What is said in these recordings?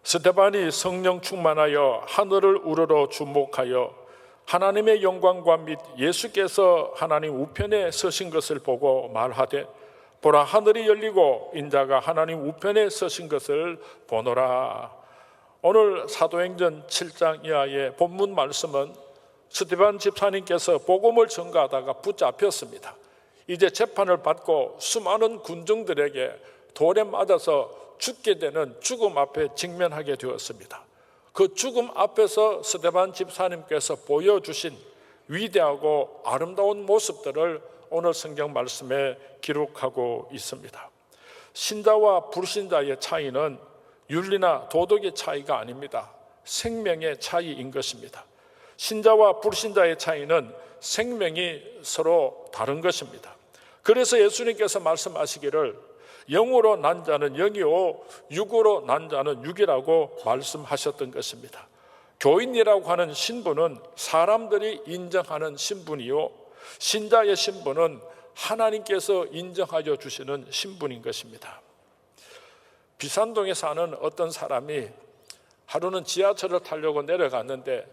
스데반이 성령 충만하여 하늘을 우러러 주목하여 하나님의 영광과 및 예수께서 하나님 우편에 서신 것을 보고 말하되, 보라, 하늘이 열리고 인자가 하나님 우편에 서신 것을 보노라. 오늘 사도행전 7장 이하의 본문 말씀은 스데반 집사님께서 복음을 전가하다가 붙잡혔습니다. 이제 재판을 받고 수많은 군중들에게 돌에 맞아서 죽게 되는 죽음 앞에 직면하게 되었습니다. 그 죽음 앞에서 스데반 집사님께서 보여주신 위대하고 아름다운 모습들을 오늘 성경 말씀에 기록하고 있습니다. 신자와 불신자의 차이는 윤리나 도덕의 차이가 아닙니다. 생명의 차이인 것입니다. 신자와 불신자의 차이는 생명이 서로 다른 것입니다. 그래서 예수님께서 말씀하시기를 영으로 난 자는 영이요 육으로 난 자는 육이라고 말씀하셨던 것입니다. 교인이라고 하는 신분은 사람들이 인정하는 신분이요, 신자의 신분은 하나님께서 인정하여 주시는 신분인 것입니다. 비산동에 사는 어떤 사람이 하루는 지하철을 타려고 내려갔는데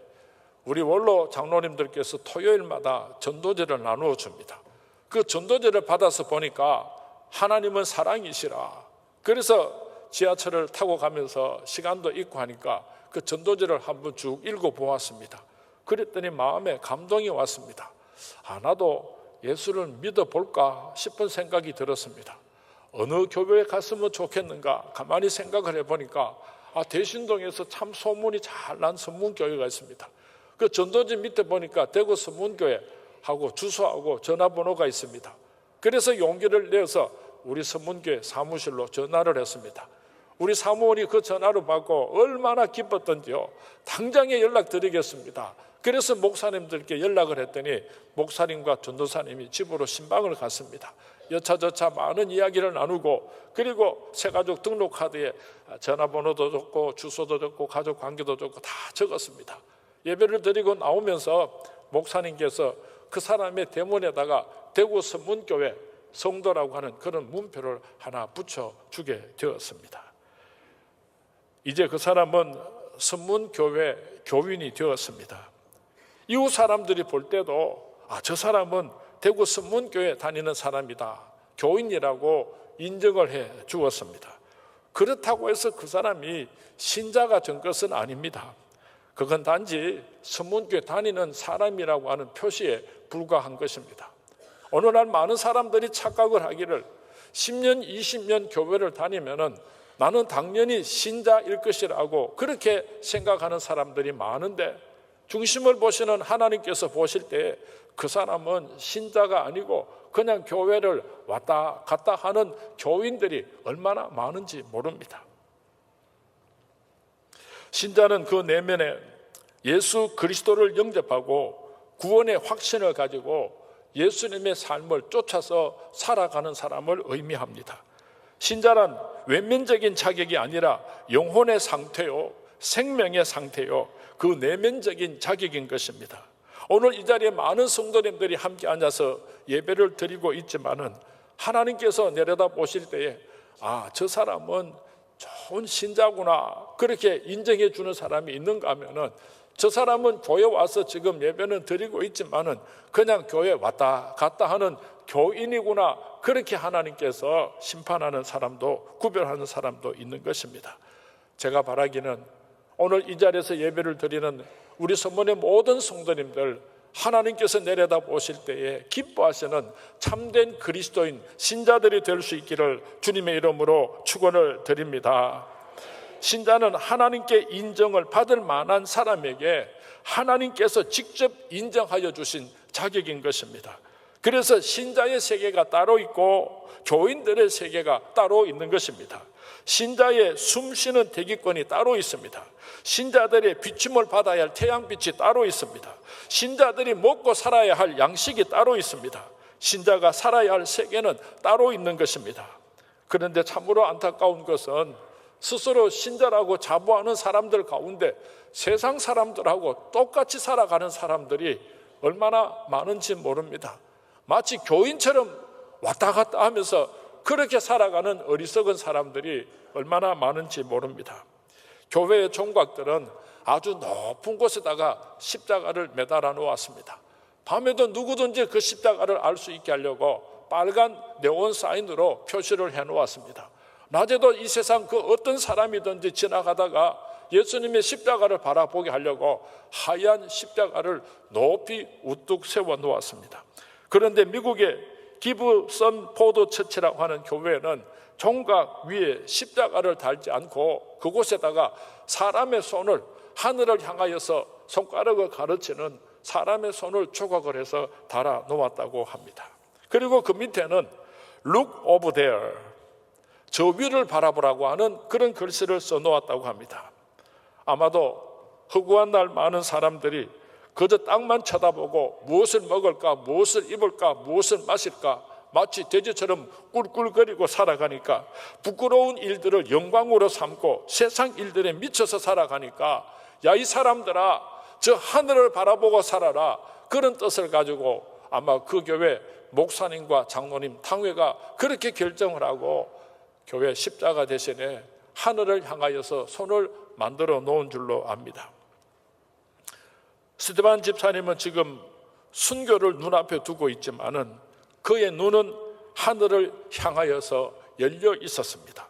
우리 원로 장로님들께서 토요일마다 전도제를 나누어 줍니다. 그 전도제를 받아서 보니까 하나님은 사랑이시라. 그래서 지하철을 타고 가면서 시간도 있고 하니까 그 전도제를 한번 쭉 읽어보았습니다. 그랬더니 마음에 감동이 왔습니다. 나도 예수를 믿어볼까 싶은 생각이 들었습니다. 어느 교회에 갔으면 좋겠는가 가만히 생각을 해보니까 대신동에서 참 소문이 잘 난 선문교회가 있습니다. 그 전도지 밑에 보니까 대구 선문교회하고 주소하고 전화번호가 있습니다. 그래서 용기를 내서 우리 선문교회 사무실로 전화를 했습니다. 우리 사무원이 그 전화를 받고 얼마나 기뻤던지요. 당장에 연락드리겠습니다. 그래서 목사님들께 연락을 했더니 목사님과 전도사님이 집으로 신방을 갔습니다. 여차저차 많은 이야기를 나누고, 그리고 새가족 등록카드에 전화번호도 적고 주소도 적고 가족 관계도 적고 다 적었습니다. 예배를 드리고 나오면서 목사님께서 그 사람의 대문에다가 대구 선문교회 성도라고 하는 그런 문표를 하나 붙여주게 되었습니다. 이제 그 사람은 선문교회 교인이 되었습니다. 이웃 사람들이 볼 때도 저 사람은 대구 선문교회 다니는 사람이다, 교인이라고 인정을 해 주었습니다. 그렇다고 해서 그 사람이 신자가 된 것은 아닙니다. 그건 단지 선문교회 다니는 사람이라고 하는 표시에 불과한 것입니다. 어느 날 많은 사람들이 착각을 하기를 10년, 20년 교회를 다니면은 나는 당연히 신자일 것이라고 그렇게 생각하는 사람들이 많은데, 중심을 보시는 하나님께서 보실 때 그 사람은 신자가 아니고 그냥 교회를 왔다 갔다 하는 교인들이 얼마나 많은지 모릅니다. 신자는 그 내면에 예수 그리스도를 영접하고 구원의 확신을 가지고 예수님의 삶을 쫓아서 살아가는 사람을 의미합니다. 신자란 외면적인 자격이 아니라 영혼의 상태요, 생명의 상태요, 그 내면적인 자격인 것입니다. 오늘 이 자리에 많은 성도님들이 함께 앉아서 예배를 드리고 있지만은 하나님께서 내려다 보실 때에 저 사람은 좋은 신자구나 그렇게 인정해 주는 사람이 있는가 하면은 저 사람은 교회 와서 지금 예배는 드리고 있지만은 그냥 교회 왔다 갔다 하는 교인이구나 그렇게 하나님께서 심판하는 사람도, 구별하는 사람도 있는 것입니다. 제가 바라기는 오늘 이 자리에서 예배를 드리는 우리 선문의 모든 성도님들, 하나님께서 내려다 보실 때에 기뻐하시는 참된 그리스도인 신자들이 될 수 있기를 주님의 이름으로 축원을 드립니다. 신자는 하나님께 인정을 받을 만한 사람에게 하나님께서 직접 인정하여 주신 자격인 것입니다. 그래서 신자의 세계가 따로 있고 교인들의 세계가 따로 있는 것입니다. 신자의 숨쉬는 대기권이 따로 있습니다. 신자들의 비춤을 받아야 할 태양빛이 따로 있습니다. 신자들이 먹고 살아야 할 양식이 따로 있습니다. 신자가 살아야 할 세계는 따로 있는 것입니다. 그런데 참으로 안타까운 것은 스스로 신자라고 자부하는 사람들 가운데 세상 사람들하고 똑같이 살아가는 사람들이 얼마나 많은지 모릅니다. 마치 교인처럼 왔다 갔다 하면서 그렇게 살아가는 어리석은 사람들이 얼마나 많은지 모릅니다. 교회의 총각들은 아주 높은 곳에다가 십자가를 매달아 놓았습니다. 밤에도 누구든지 그 십자가를 알 수 있게 하려고 빨간 네온 사인으로 표시를 해 놓았습니다. 낮에도 이 세상 그 어떤 사람이든지 지나가다가 예수님의 십자가를 바라보게 하려고 하얀 십자가를 높이 우뚝 세워 놓았습니다. 그런데 미국의 기브선 포드 처치라고 하는 교회는 종각 위에 십자가를 달지 않고 그곳에다가 사람의 손을, 하늘을 향하여서 손가락을 가르치는 사람의 손을 조각을 해서 달아 놓았다고 합니다. 그리고 그 밑에는 Look over there, 저 위를 바라보라고 하는 그런 글씨를 써놓았다고 합니다. 아마도 허구한 날 많은 사람들이 그저 땅만 쳐다보고 무엇을 먹을까, 무엇을 입을까, 무엇을 마실까 마치 돼지처럼 꿀꿀거리고 살아가니까, 부끄러운 일들을 영광으로 삼고 세상 일들에 미쳐서 살아가니까, 야, 이 사람들아, 저 하늘을 바라보고 살아라, 그런 뜻을 가지고 아마 그 교회 목사님과 장로님, 당회가 그렇게 결정을 하고 교회 십자가 대신에 하늘을 향하여서 손을 만들어 놓은 줄로 압니다. 스테반 집사님은 지금 순교를 눈앞에 두고 있지만은 그의 눈은 하늘을 향하여서 열려 있었습니다.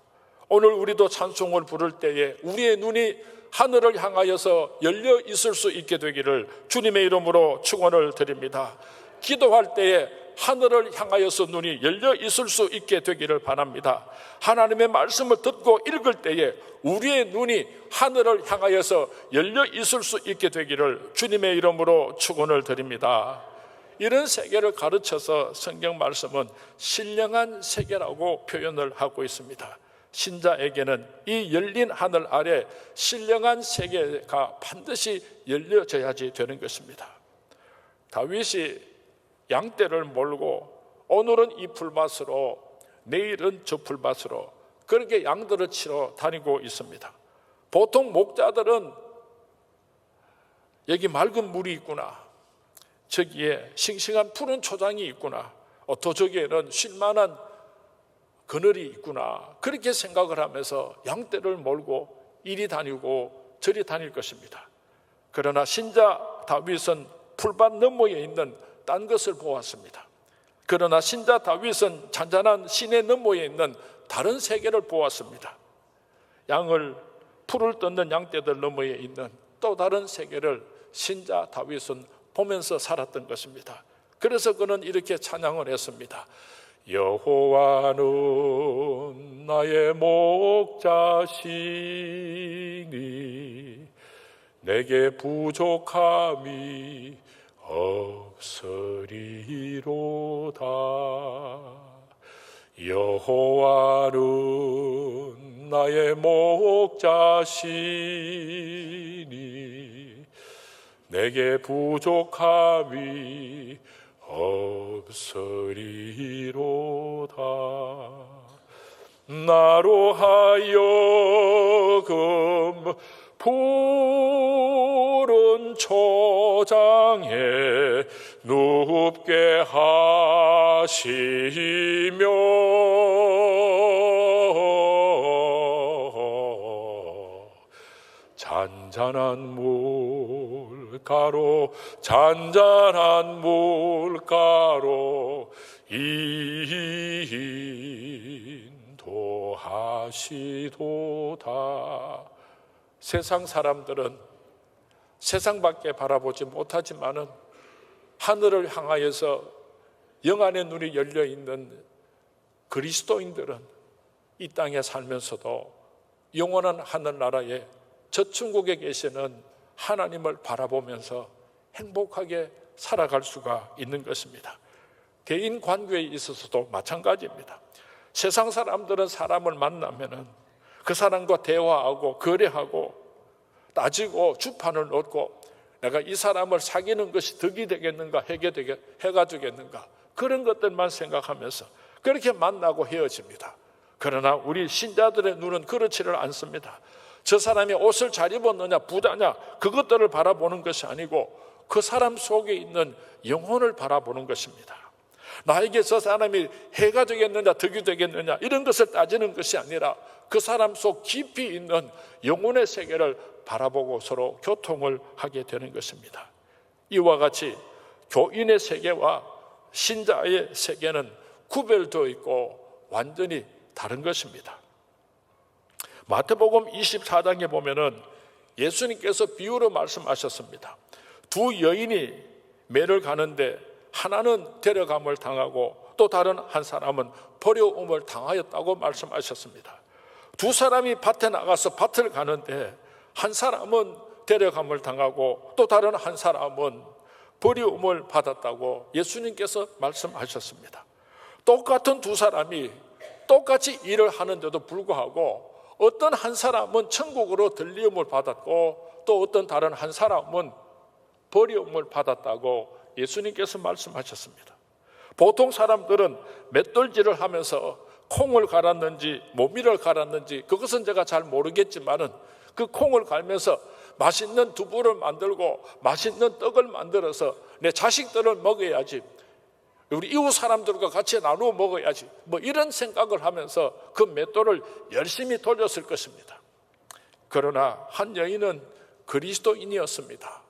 오늘 우리도 찬송을 부를 때에 우리의 눈이 하늘을 향하여서 열려 있을 수 있게 되기를 주님의 이름으로 축원을 드립니다. 기도할 때에 하늘을 향하여서 눈이 열려 있을 수 있게 되기를 바랍니다. 하나님의 말씀을 듣고 읽을 때에 우리의 눈이 하늘을 향하여서 열려 있을 수 있게 되기를 주님의 이름으로 축원을 드립니다. 이런 세계를 가르쳐서 성경 말씀은 신령한 세계라고 표현을 하고 있습니다. 신자에게는 이 열린 하늘 아래 신령한 세계가 반드시 열려져야지 되는 것입니다. 다윗이 양떼를 몰고 오늘은 이 풀밭으로 내일은 저 풀밭으로 그렇게 양들을 치러 다니고 있습니다. 보통 목자들은 여기 맑은 물이 있구나, 저기에 싱싱한 푸른 초장이 있구나, 또 저기에는 쉴만한 그늘이 있구나, 그렇게 생각을 하면서 양떼를 몰고 이리 다니고 저리 다닐 것입니다. 그러나 신자 다윗은 풀밭 너머에 있는 딴 것을 보았습니다. 그러나 신자 다윗은 잔잔한 시내 너머에 있는 다른 세계를 보았습니다. 양을 풀을 뜯는 양떼들 너머에 있는 또 다른 세계를 신자 다윗은 보면서 살았던 것입니다. 그래서 그는 이렇게 찬양을 했습니다. 여호와는 나의 목자시니 내게 부족함이 없으리로다. 여호와는 나의 목자시니 내게 부족함이 없으리로다. 나로 하여금 푸른 초장에 눕게 하시며 잔잔한 물가로 인도하시도다. 세상 사람들은 세상밖에 바라보지 못하지만은 하늘을 향하여서 영안의 눈이 열려 있는 그리스도인들은 이 땅에 살면서도 영원한 하늘나라에 저 천국에 계시는 하나님을 바라보면서 행복하게 살아갈 수가 있는 것입니다. 대인 관계에 있어서도 마찬가지입니다. 세상 사람들은 사람을 만나면은 그 사람과 대화하고 거래하고 따지고 주판을 놓고 내가 이 사람을 사귀는 것이 덕이 되겠는가, 해가 되겠는가, 그런 것들만 생각하면서 그렇게 만나고 헤어집니다. 그러나 우리 신자들의 눈은 그렇지를 않습니다. 저 사람이 옷을 잘 입었느냐 부자냐 그것들을 바라보는 것이 아니고 그 사람 속에 있는 영혼을 바라보는 것입니다. 나에게 저 사람이 해가 되겠느냐 덕이 되겠느냐 이런 것을 따지는 것이 아니라 그 사람 속 깊이 있는 영혼의 세계를 바라보고 서로 교통을 하게 되는 것입니다. 이와 같이 교인의 세계와 신자의 세계는 구별되어 있고 완전히 다른 것입니다. 마태복음 24장에 보면은 예수님께서 비유로 말씀하셨습니다. 두 여인이 매를 가는데 하나는 데려감을 당하고 또 다른 한 사람은 버려움을 당하였다고 말씀하셨습니다. 두 사람이 밭에 나가서 밭을 가는데 한 사람은 데려감을 당하고 또 다른 한 사람은 버려움을 받았다고 예수님께서 말씀하셨습니다. 똑같은 두 사람이 똑같이 일을 하는데도 불구하고 어떤 한 사람은 천국으로 들림을 받았고 또 어떤 다른 한 사람은 버려움을 받았다고 예수님께서 말씀하셨습니다. 보통 사람들은 맷돌질을 하면서 콩을 갈았는지 모미를 갈았는지 그것은 제가 잘 모르겠지만은 그 콩을 갈면서 맛있는 두부를 만들고 맛있는 떡을 만들어서 내 자식들을 먹어야지, 우리 이웃 사람들과 같이 나누어 먹어야지, 뭐 이런 생각을 하면서 그 맷돌을 열심히 돌렸을 것입니다. 그러나 한 여인은 그리스도인이었습니다.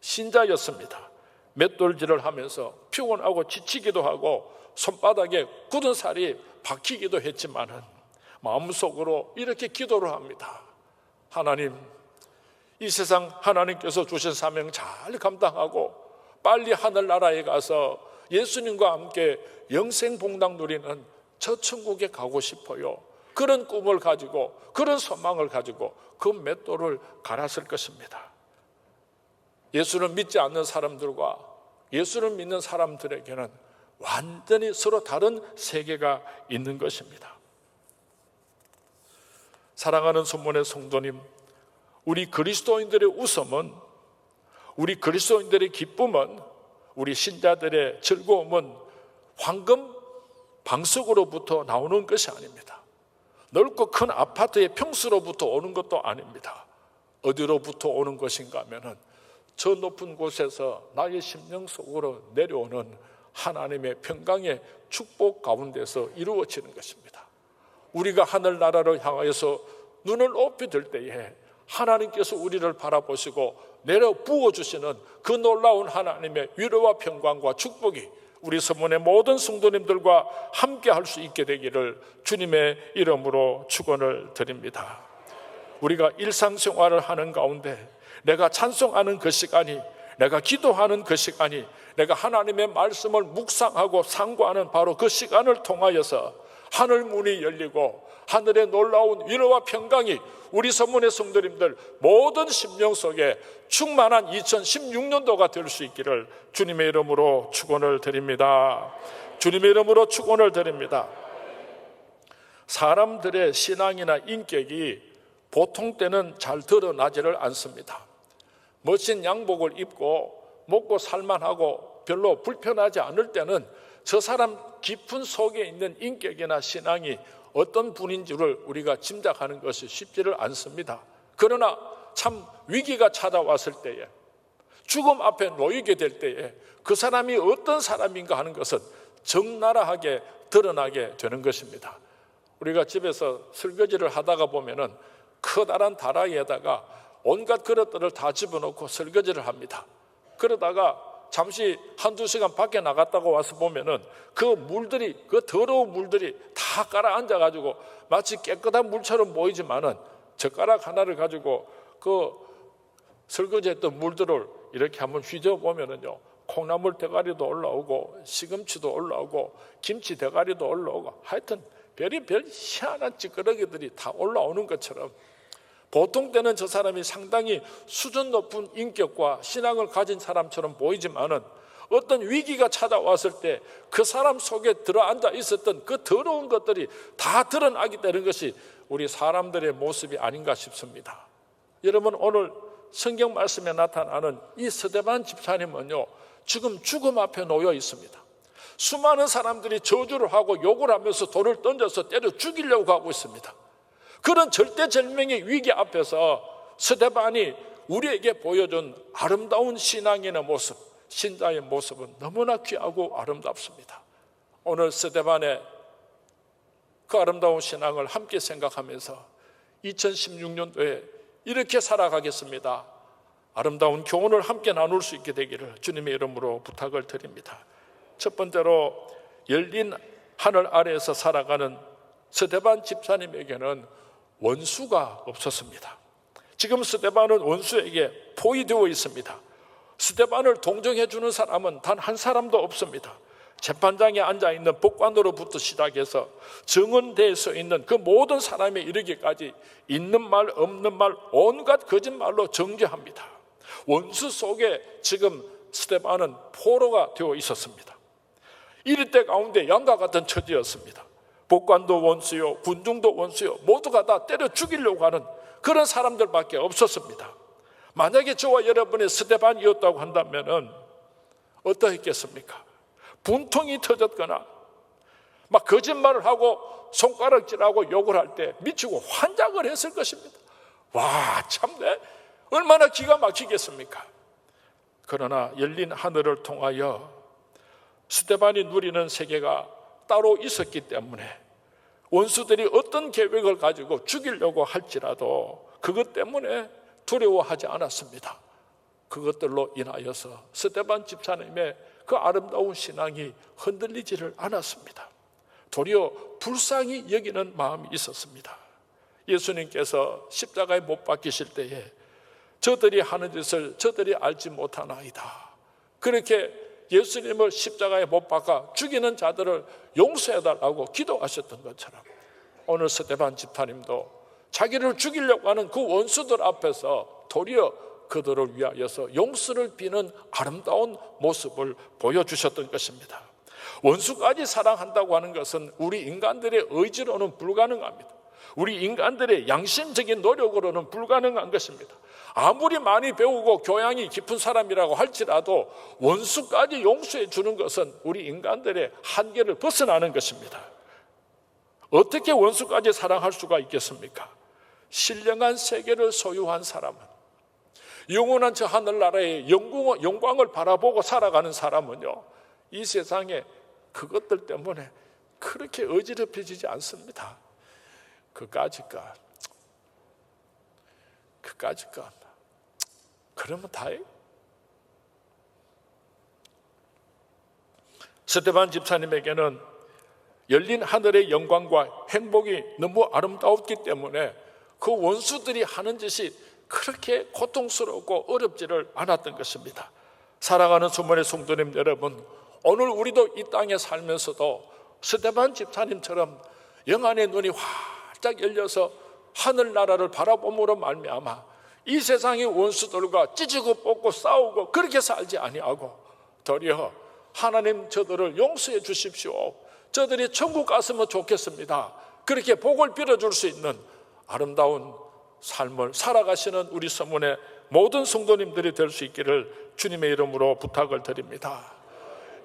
신자였습니다. 맷돌질을 하면서 피곤하고 지치기도 하고 손바닥에 굳은 살이 박히기도 했지만은 마음속으로 이렇게 기도를 합니다. 하나님, 이 세상 하나님께서 주신 사명 잘 감당하고 빨리 하늘나라에 가서 예수님과 함께 영생봉당 누리는 저 천국에 가고 싶어요. 그런 꿈을 가지고 그런 소망을 가지고 그 맷돌을 갈았을 것입니다. 예수를 믿지 않는 사람들과 예수를 믿는 사람들에게는 완전히 서로 다른 세계가 있는 것입니다. 사랑하는 손문의 성도님, 우리 그리스도인들의 웃음은, 우리 그리스도인들의 기쁨은, 우리 신자들의 즐거움은 황금 방석으로부터 나오는 것이 아닙니다. 넓고 큰 아파트의 평수로부터 오는 것도 아닙니다. 어디로부터 오는 것인가 하면은 저 높은 곳에서 나의 심령 속으로 내려오는 하나님의 평강의 축복 가운데서 이루어지는 것입니다. 우리가 하늘나라를 향하여서 눈을 높이 들 때에 하나님께서 우리를 바라보시고 내려 부어주시는 그 놀라운 하나님의 위로와 평강과 축복이 우리 서문의 모든 성도님들과 함께 할 수 있게 되기를 주님의 이름으로 축원을 드립니다. 우리가 일상생활을 하는 가운데 내가 찬송하는 그 시간이, 내가 기도하는 그 시간이, 내가 하나님의 말씀을 묵상하고 상고하는 바로 그 시간을 통하여서 하늘 문이 열리고 하늘의 놀라운 위로와 평강이 우리 서문의 성도님들 모든 심령 속에 충만한 2016년도가 될 수 있기를 주님의 이름으로 축원을 드립니다. 주님의 이름으로 축원을 드립니다. 사람들의 신앙이나 인격이 보통 때는 잘 드러나지를 않습니다. 멋진 양복을 입고 먹고 살만하고 별로 불편하지 않을 때는 저 사람 깊은 속에 있는 인격이나 신앙이 어떤 분인지를 우리가 짐작하는 것이 쉽지를 않습니다. 그러나 참 위기가 찾아왔을 때에, 죽음 앞에 놓이게 될 때에 그 사람이 어떤 사람인가 하는 것은 적나라하게 드러나게 되는 것입니다. 우리가 집에서 설거지를 하다가 보면은 커다란 다라이에다가 온갖 그릇들을 다 집어넣고 설거지를 합니다. 그러다가 잠시 한두 시간 밖에 나갔다가 와서 보면은 그 물들이, 그 더러운 물들이 다 깔아앉아 가지고 마치 깨끗한 물처럼 보이지만은 젓가락 하나를 가지고 그 설거지했던 물들을 이렇게 한번 휘저 보면은요, 콩나물 대가리도 올라오고 시금치도 올라오고 김치 대가리도 올라오고 하여튼 별의별 희한한 찌끄러기들이 다 올라오는 것처럼 보통 때는 저 사람이 상당히 수준 높은 인격과 신앙을 가진 사람처럼 보이지만은 어떤 위기가 찾아왔을 때 그 사람 속에 들어앉아 있었던 그 더러운 것들이 다 드러나게 되는 것이 우리 사람들의 모습이 아닌가 싶습니다. 여러분, 오늘 성경 말씀에 나타나는 이 스데반 집사님은요, 지금 죽음 앞에 놓여 있습니다. 수많은 사람들이 저주를 하고 욕을 하면서 돌을 던져서 때려 죽이려고 하고 있습니다. 그런 절대절명의 위기 앞에서 스데반이 우리에게 보여준 아름다운 신앙인의 모습, 신자의 모습은 너무나 귀하고 아름답습니다. 오늘 스데반의 그 아름다운 신앙을 함께 생각하면서 2016년도에 이렇게 살아가겠습니다. 아름다운 교훈을 함께 나눌 수 있게 되기를 주님의 이름으로 부탁을 드립니다. 첫 번째로 열린 하늘 아래에서 살아가는 스데반 집사님에게는 원수가 없었습니다. 지금 스데반은 원수에게 포위되어 있습니다. 스데반을 동정해 주는 사람은 단 한 사람도 없습니다. 재판장에 앉아있는 법관으로부터 시작해서 정은대에 서 있는 그 모든 사람에 이르기까지 있는 말 없는 말 온갖 거짓말로 정죄합니다. 원수 속에 지금 스데반은 포로가 되어 있었습니다. 이럴 때 가운데 양과 같은 처지였습니다. 법관도 원수요, 군중도 원수요, 모두가 다 때려 죽이려고 하는 그런 사람들밖에 없었습니다. 만약에 저와 여러분의 스데반이었다고 한다면 어떠했겠습니까? 분통이 터졌거나 막 거짓말을 하고 손가락질하고 욕을 할 때 미치고 환장을 했을 것입니다. 와, 참네, 얼마나 기가 막히겠습니까? 그러나 열린 하늘을 통하여 스데반이 누리는 세계가 따로 있었기 때문에 원수들이 어떤 계획을 가지고 죽이려고 할지라도 그것 때문에 두려워하지 않았습니다. 그것들로 인하여서 스데반 집사님의 그 아름다운 신앙이 흔들리지를 않았습니다. 도리어 불쌍히 여기는 마음이 있었습니다. 예수님께서 십자가에 못 박히실 때에 저들이 하는 짓을 저들이 알지 못하나이다, 그렇게 예수님을 십자가에 못 박아 죽이는 자들을 용서해달라고 기도하셨던 것처럼 오늘 스데반 집사님도 자기를 죽이려고 하는 그 원수들 앞에서 도리어 그들을 위하여서 용서를 비는 아름다운 모습을 보여주셨던 것입니다. 원수까지 사랑한다고 하는 것은 우리 인간들의 의지로는 불가능합니다. 우리 인간들의 양심적인 노력으로는 불가능한 것입니다. 아무리 많이 배우고 교양이 깊은 사람이라고 할지라도 원수까지 용서해 주는 것은 우리 인간들의 한계를 벗어나는 것입니다. 어떻게 원수까지 사랑할 수가 있겠습니까? 신령한 세계를 소유한 사람은, 영원한 저 하늘나라의 영광을 바라보고 살아가는 사람은요, 이 세상에 그것들 때문에 그렇게 어지럽혀지지 않습니다. 그까짓까 그러면 다행. 스데반 집사님에게는 열린 하늘의 영광과 행복이 너무 아름다웠기 때문에 그 원수들이 하는 짓이 그렇게 고통스럽고 어렵지를 않았던 것입니다. 살아가는 수문의 성도님 여러분, 오늘 우리도 이 땅에 살면서도 스데반 집사님처럼 영안의 눈이 활짝 열려서 하늘나라를 바라봄으로 말미암아 이 세상의 원수들과 찢고 뽑고 싸우고 그렇게 살지 아니하고 도리어 하나님 저들을 용서해 주십시오, 저들이 천국 갔으면 좋겠습니다, 그렇게 복을 빌어줄 수 있는 아름다운 삶을 살아가시는 우리 서문의 모든 성도님들이 될 수 있기를 주님의 이름으로 부탁을 드립니다.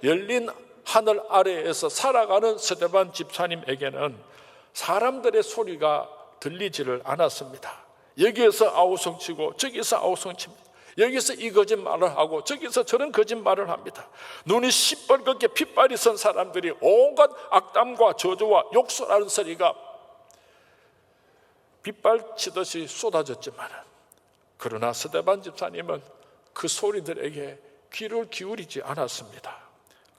열린 하늘 아래에서 살아가는 스데반 집사님에게는 사람들의 소리가 들리지를 않았습니다. 여기에서 아우성치고 저기서 아우성칩니다. 여기서 이 거짓말을 하고 저기서 저런 거짓말을 합니다. 눈이 시뻘겋게 핏발이 선 사람들이 온갖 악담과 저주와 욕설하는 소리가 빗발치듯이 쏟아졌지만, 그러나 스데반 집사님은 그 소리들에게 귀를 기울이지 않았습니다.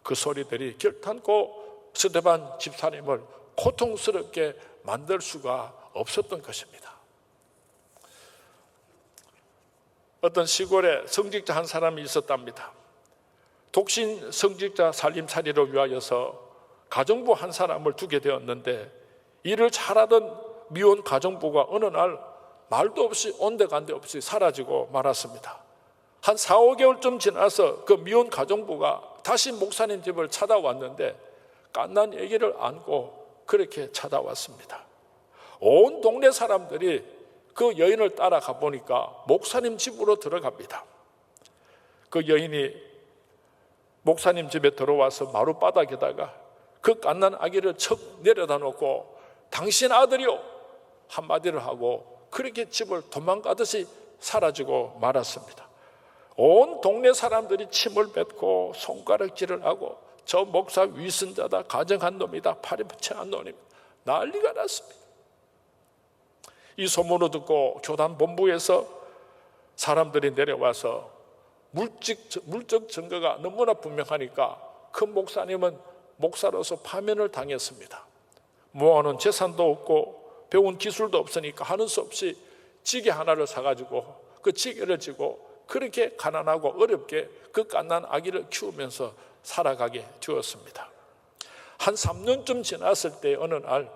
그 소리들이 결탄코 스데반 집사님을 고통스럽게 만들 수가 없었던 것입니다. 어떤 시골에 성직자 한 사람이 있었답니다. 독신 성직자 살림살이를 위하여서 가정부 한 사람을 두게 되었는데, 일을 잘하던 미혼 가정부가 어느 날 말도 없이 온데간데 없이 사라지고 말았습니다. 한 4, 5개월쯤 지나서 그 미혼 가정부가 다시 목사님 집을 찾아왔는데 갓난 아기를 안고 그렇게 찾아왔습니다. 온 동네 사람들이 그 여인을 따라가 보니까 목사님 집으로 들어갑니다. 그 여인이 목사님 집에 들어와서 마룻바닥에다가 그 갓난 아기를 척 내려다 놓고 당신 아들이요 한마디를 하고 그렇게 집을 도망가듯이 사라지고 말았습니다. 온 동네 사람들이 침을 뱉고 손가락질을 하고 저 목사 위선자다, 가정한 놈이다, 파렴치한 놈이다, 난리가 났습니다. 이 소문을 듣고 교단 본부에서 사람들이 내려와서 물적 증거가 너무나 분명하니까 큰 목사님은 목사로서 파면을 당했습니다. 모아놓은 재산도 없고 배운 기술도 없으니까 하는 수 없이 지게 하나를 사가지고 그 지게를 지고 그렇게 가난하고 어렵게 그 갓난 아기를 키우면서 살아가게 되었습니다. 한 3년쯤 지났을 때 어느 날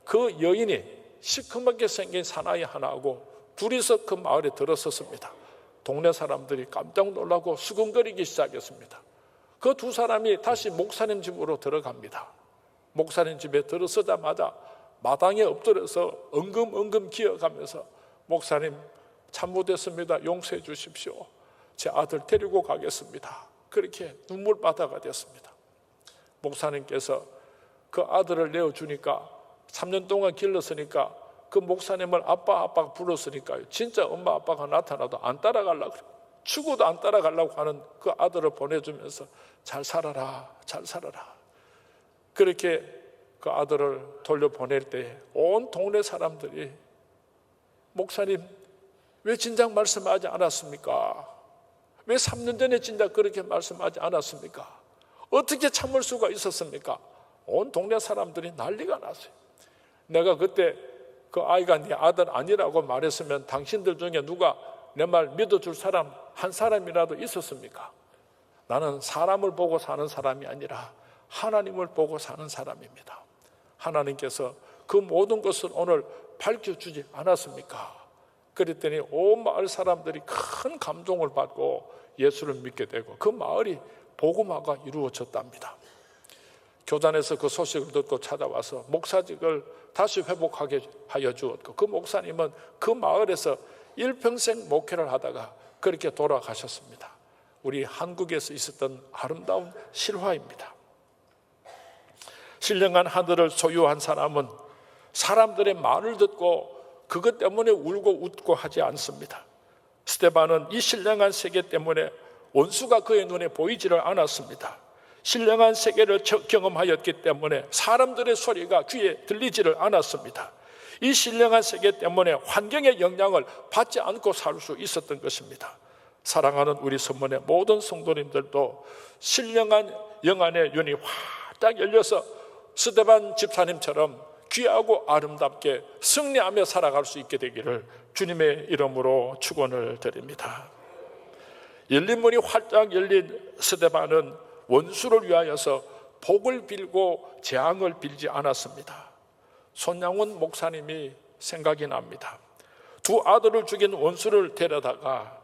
그 여인이 시커멓게 생긴 사나이 하나하고 둘이서 그 마을에 들어섰습니다. 동네 사람들이 깜짝 놀라고 수근거리기 시작했습니다. 그 두 사람이 다시 목사님 집으로 들어갑니다. 목사님 집에 들어서자마자 마당에 엎드려서 엉금엉금 기어가면서 목사님 잘못했습니다. 용서해 주십시오. 제 아들 데리고 가겠습니다. 그렇게 눈물바다가 됐습니다. 목사님께서 그 아들을 내어주니까 3년 동안 길렀으니까 그 목사님을 아빠 불렀으니까요. 진짜 엄마 아빠가 나타나도 안 따라가려고 그래요. 죽어도 안 따라가려고 하는 그 아들을 보내주면서 잘 살아라, 잘 살아라. 그렇게 그 아들을 돌려보낼 때 온 동네 사람들이 목사님 왜 진작 말씀하지 않았습니까? 왜 3년 전에 진작 그렇게 말씀하지 않았습니까? 어떻게 참을 수가 있었습니까? 온 동네 사람들이 난리가 났어요. 내가 그때 그 아이가 네 아들 아니라고 말했으면 당신들 중에 누가 내 말 믿어줄 사람 한 사람이라도 있었습니까? 나는 사람을 보고 사는 사람이 아니라 하나님을 보고 사는 사람입니다. 하나님께서 그 모든 것을 오늘 밝혀주지 않았습니까? 그랬더니 온 마을 사람들이 큰 감동을 받고 예수를 믿게 되고 그 마을이 복음화가 이루어졌답니다. 교단에서 그 소식을 듣고 찾아와서 목사직을 다시 회복하게 하여 주었고 그 목사님은 그 마을에서 일평생 목회를 하다가 그렇게 돌아가셨습니다. 우리 한국에서 있었던 아름다운 실화입니다. 신령한 하늘을 소유한 사람은 사람들의 말을 듣고 그것 때문에 울고 웃고 하지 않습니다. 스데반은 이 신령한 세계 때문에 원수가 그의 눈에 보이지를 않았습니다. 신령한 세계를 경험하였기 때문에 사람들의 소리가 귀에 들리지를 않았습니다. 이 신령한 세계 때문에 환경의 영향을 받지 않고 살 수 있었던 것입니다. 사랑하는 우리 선문의 모든 성도님들도 신령한 영안의 눈이 활짝 열려서 스데반 집사님처럼 귀하고 아름답게 승리하며 살아갈 수 있게 되기를 주님의 이름으로 축원을 드립니다. 열린 문이 활짝 열린 스데반은 원수를 위하여서 복을 빌고 재앙을 빌지 않았습니다. 손양훈 목사님이 생각이 납니다. 두 아들을 죽인 원수를 데려다가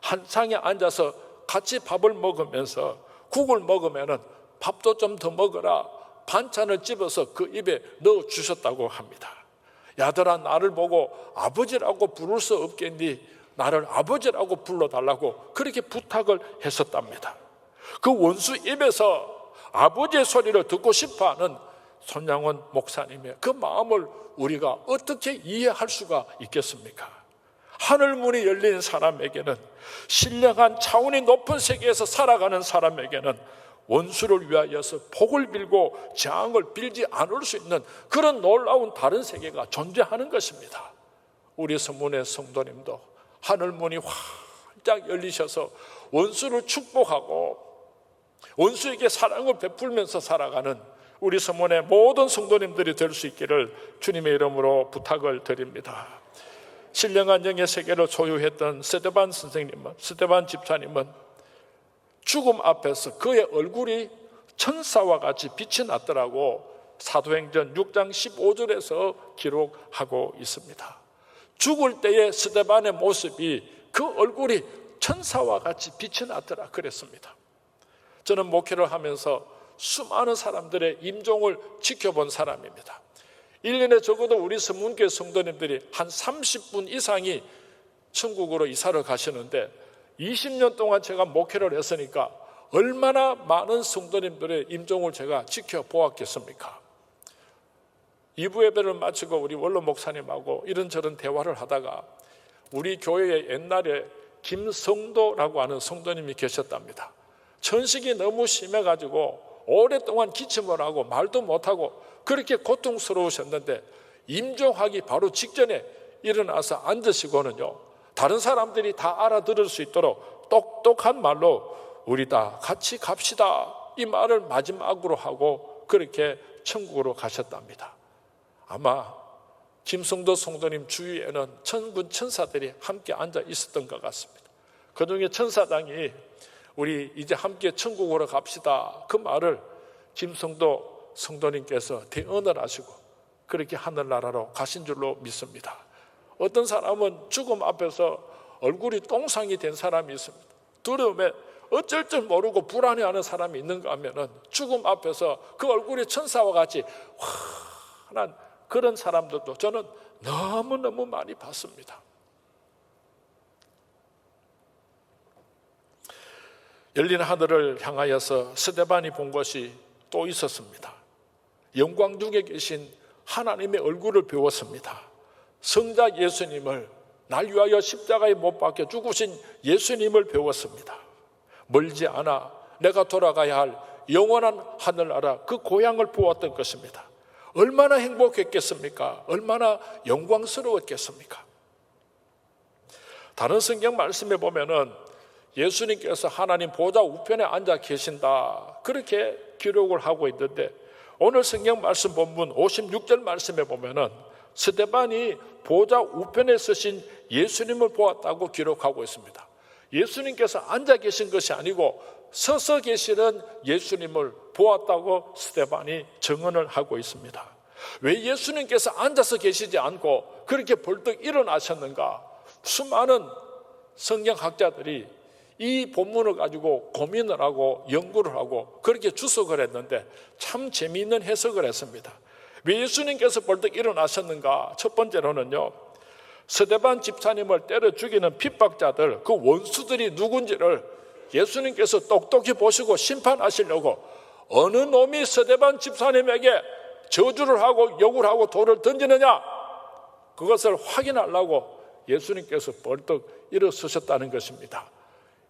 한 상에 앉아서 같이 밥을 먹으면서 국을 먹으면 밥도 좀 더 먹어라 반찬을 집어서 그 입에 넣어 주셨다고 합니다. 야들아 나를 보고 아버지라고 부를 수 없겠니? 나를 아버지라고 불러달라고 그렇게 부탁을 했었답니다. 그 원수 입에서 아버지의 소리를 듣고 싶어하는 손양원 목사님의 그 마음을 우리가 어떻게 이해할 수가 있겠습니까? 하늘문이 열린 사람에게는 신령한 차원이 높은 세계에서 살아가는 사람에게는 원수를 위하여서 복을 빌고 재앙을 빌지 않을 수 있는 그런 놀라운 다른 세계가 존재하는 것입니다. 우리 성문의 성도님도 하늘문이 활짝 열리셔서 원수를 축복하고 원수에게 사랑을 베풀면서 살아가는 우리 성문의 모든 성도님들이 될 수 있기를 주님의 이름으로 부탁을 드립니다. 신령한 영의 세계를 소유했던 스데반 선생님은, 스데반 집사님은 죽음 앞에서 그의 얼굴이 천사와 같이 빛이 났더라고 사도행전 6장 15절에서 기록하고 있습니다. 죽을 때의 스데반의 모습이 그 얼굴이 천사와 같이 빛이 났더라 그랬습니다. 저는 목회를 하면서 수많은 사람들의 임종을 지켜본 사람입니다. 1년에 적어도 우리 성문교회 성도님들이 한 30분 이상이 천국으로 이사를 가시는데 20년 동안 제가 목회를 했으니까 얼마나 많은 성도님들의 임종을 제가 지켜보았겠습니까? 2부 예배를 마치고 우리 원로 목사님하고 이런저런 대화를 하다가 우리 교회에 옛날에 김성도라고 하는 성도님이 계셨답니다. 천식이 너무 심해가지고 오랫동안 기침을 하고 말도 못하고 그렇게 고통스러우셨는데 임종하기 바로 직전에 일어나서 앉으시고는요, 다른 사람들이 다 알아들을 수 있도록 똑똑한 말로 우리 다 같이 갑시다, 이 말을 마지막으로 하고 그렇게 천국으로 가셨답니다. 아마 김성도 성도님 주위에는 천군 천사들이 함께 앉아 있었던 것 같습니다. 그중에 천사장이 우리 이제 함께 천국으로 갑시다, 그 말을 김성도 성도님께서 대언을 하시고 그렇게 하늘나라로 가신 줄로 믿습니다. 어떤 사람은 죽음 앞에서 얼굴이 똥상이 된 사람이 있습니다. 두려움에 어쩔 줄 모르고 불안해하는 사람이 있는가 하면은 죽음 앞에서 그 얼굴이 천사와 같이 환한 그런 사람들도 저는 너무너무 많이 봤습니다. 열린 하늘을 향하여서 스데반이 본 것이 또 있었습니다. 영광 중에 계신 하나님의 얼굴을 배웠습니다. 성자 예수님을, 날 위하여 십자가에 못 박혀 죽으신 예수님을 배웠습니다. 멀지 않아 내가 돌아가야 할 영원한 하늘나라, 그 고향을 보았던 것입니다. 얼마나 행복했겠습니까? 얼마나 영광스러웠겠습니까? 다른 성경 말씀에 보면은 예수님께서 하나님 보좌 우편에 앉아 계신다, 그렇게 기록을 하고 있는데, 오늘 성경 말씀 본문 56절 말씀에 보면은 스데반이 보좌 우편에 서신 예수님을 보았다고 기록하고 있습니다. 예수님께서 앉아 계신 것이 아니고 서서 계시는 예수님을 보았다고 스데반이 증언을 하고 있습니다. 왜 예수님께서 앉아서 계시지 않고 그렇게 벌떡 일어나셨는가? 수많은 성경학자들이 이 본문을 가지고 고민을 하고 연구를 하고 그렇게 주석을 했는데 참 재미있는 해석을 했습니다. 왜 예수님께서 벌떡 일어나셨는가? 첫 번째로는요, 스데반 집사님을 때려 죽이는 핍박자들, 그 원수들이 누군지를 예수님께서 똑똑히 보시고 심판하시려고 어느 놈이 스데반 집사님에게 저주를 하고 욕을 하고 돌을 던지느냐, 그것을 확인하려고 예수님께서 벌떡 일어서셨다는 것입니다.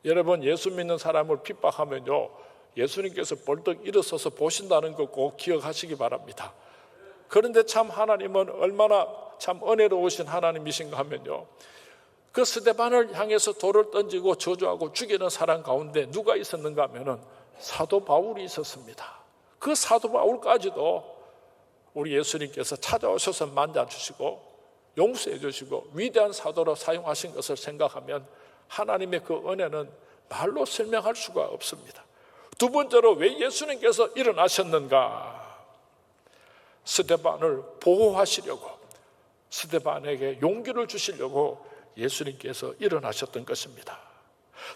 여러분, 예수 믿는 사람을 핍박하면요, 예수님께서 벌떡 일어서서 보신다는 거 꼭 기억하시기 바랍니다. 그런데 참 하나님은 얼마나 참 은혜로우신 하나님이신가 하면요, 그 스데반을 향해서 돌을 던지고 저주하고 죽이는 사람 가운데 누가 있었는가 하면은 사도 바울이 있었습니다. 그 사도 바울까지도 우리 예수님께서 찾아오셔서 만져주시고 용서해 주시고 위대한 사도로 사용하신 것을 생각하면 하나님의 그 은혜는 말로 설명할 수가 없습니다. 두 번째로 왜 예수님께서 일어나셨는가? 스데반을 보호하시려고, 스데반에게 용기를 주시려고 예수님께서 일어나셨던 것입니다.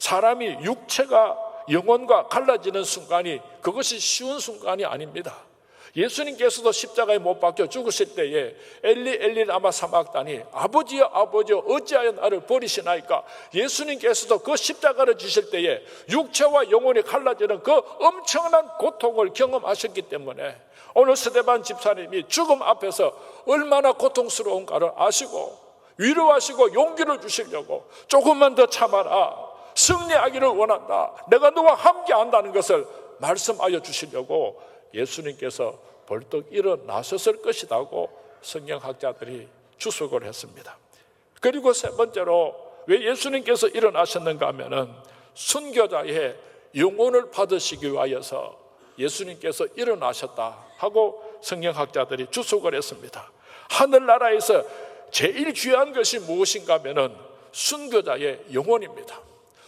사람이 육체가 영혼과 갈라지는 순간이, 그것이 쉬운 순간이 아닙니다. 예수님께서도 십자가에 못 박혀 죽으실 때에 엘리 엘리 라마 사막다니, 아버지여 아버지여 어찌하여 나를 버리시나이까, 예수님께서도 그 십자가를 지실 때에 육체와 영혼이 갈라지는 그 엄청난 고통을 경험하셨기 때문에 오늘 스데반 집사님이 죽음 앞에서 얼마나 고통스러운가를 아시고 위로하시고 용기를 주시려고 조금만 더 참아라, 승리하기를 원한다, 내가 너와 함께 한다는 것을 말씀하여 주시려고 예수님께서 벌떡 일어나셨을 것이라고 성경학자들이 추측을 했습니다. 그리고 세 번째로 왜 예수님께서 일어나셨는가 하면은 순교자의 영혼을 받으시기 위하여서 예수님께서 일어나셨다 하고 성경학자들이 추측을 했습니다. 하늘나라에서 제일 귀한 것이 무엇인가 하면은 순교자의 영혼입니다.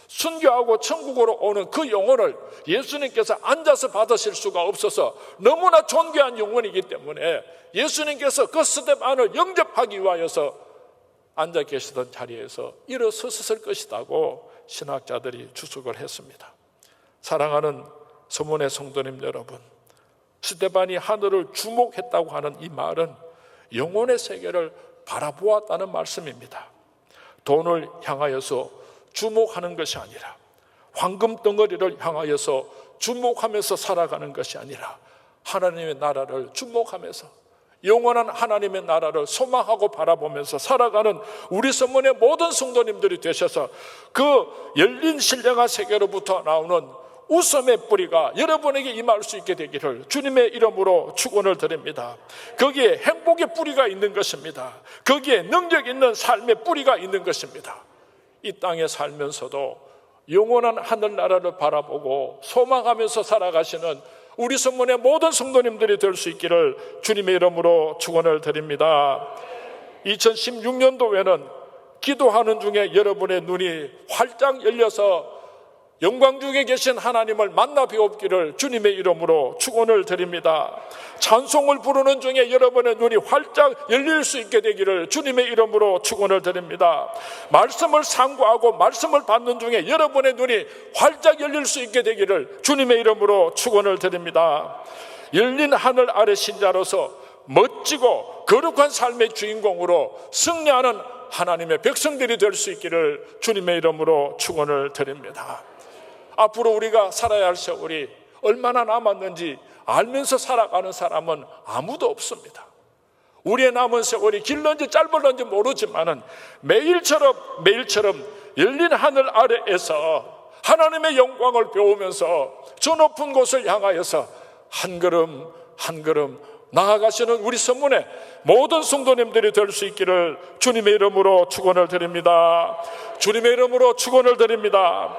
순교하고 천국으로 오는 그 영혼을 예수님께서 앉아서 받으실 수가 없어서 너무나 존귀한 영혼이기 때문에 예수님께서 그 스데반을 영접하기 위하여서 앉아 계시던 자리에서 일어섰을 것이라고 신학자들이 추측을 했습니다. 사랑하는 서문의 성도님 여러분, 스데반이 하늘을 주목했다고 하는 이 말은 영혼의 세계를 바라보았다는 말씀입니다. 돈을 향하여서 주목하는 것이 아니라, 황금 덩어리를 향하여서 주목하면서 살아가는 것이 아니라 하나님의 나라를 주목하면서 영원한 하나님의 나라를 소망하고 바라보면서 살아가는 우리 서문의 모든 성도님들이 되셔서 그 열린 신령한 세계로부터 나오는 웃음의 뿌리가 여러분에게 임할 수 있게 되기를 주님의 이름으로 축원을 드립니다. 거기에 행복의 뿌리가 있는 것입니다. 거기에 능력 있는 삶의 뿌리가 있는 것입니다. 이 땅에 살면서도 영원한 하늘나라를 바라보고 소망하면서 살아가시는 우리 성문의 모든 성도님들이 될 수 있기를 주님의 이름으로 축원을 드립니다. 2016년도에는 기도하는 중에 여러분의 눈이 활짝 열려서 영광 중에 계신 하나님을 만나 뵈옵기를 주님의 이름으로 축원을 드립니다. 찬송을 부르는 중에 여러분의 눈이 활짝 열릴 수 있게 되기를 주님의 이름으로 축원을 드립니다. 말씀을 상고하고 말씀을 받는 중에 여러분의 눈이 활짝 열릴 수 있게 되기를 주님의 이름으로 축원을 드립니다. 열린 하늘 아래 신자로서 멋지고 거룩한 삶의 주인공으로 승리하는 하나님의 백성들이 될 수 있기를 주님의 이름으로 축원을 드립니다. 앞으로 우리가 살아야 할 세월이 얼마나 남았는지 알면서 살아가는 사람은 아무도 없습니다. 우리의 남은 세월이 길는지 짧을는지 모르지만은 매일처럼 열린 하늘 아래에서 하나님의 영광을 배우면서 저 높은 곳을 향하여서 한 걸음 한 걸음 나아가시는 우리 성문의 모든 성도님들이 될 수 있기를 주님의 이름으로 축원을 드립니다. 주님의 이름으로 축원을 드립니다.